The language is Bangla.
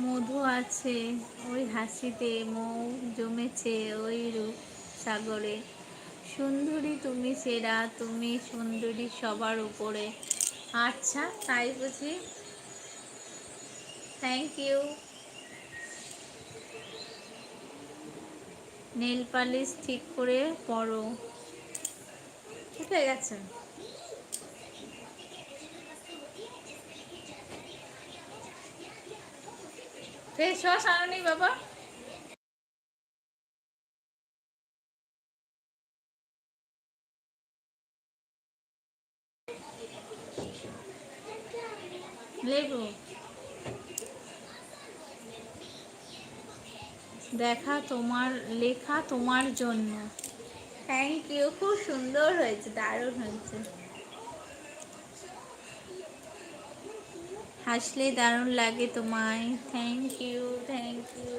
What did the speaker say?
মধু আছে ওই হাসিতে, মৌ জমেছে ওই রূপ সাগরে। সুন্দরী তুমি সেরা, তুমি সুন্দরী সবার উপরে। আচ্ছা তাই বুঝি, থ্যাংক ইউ। নেল পালিশ ঠিক করে পরো। উঠে গেছে। ফেস ওয়াশ আনোনি বাবা? লেবু দেখা তোমার, লেখা তোমার জন্য। থ্যাংক ইউ, খুব সুন্দর হয়েছে, দারুণ হয়েছে। হাসলে দারুণ লাগে তোমায়। Thank you, thank you.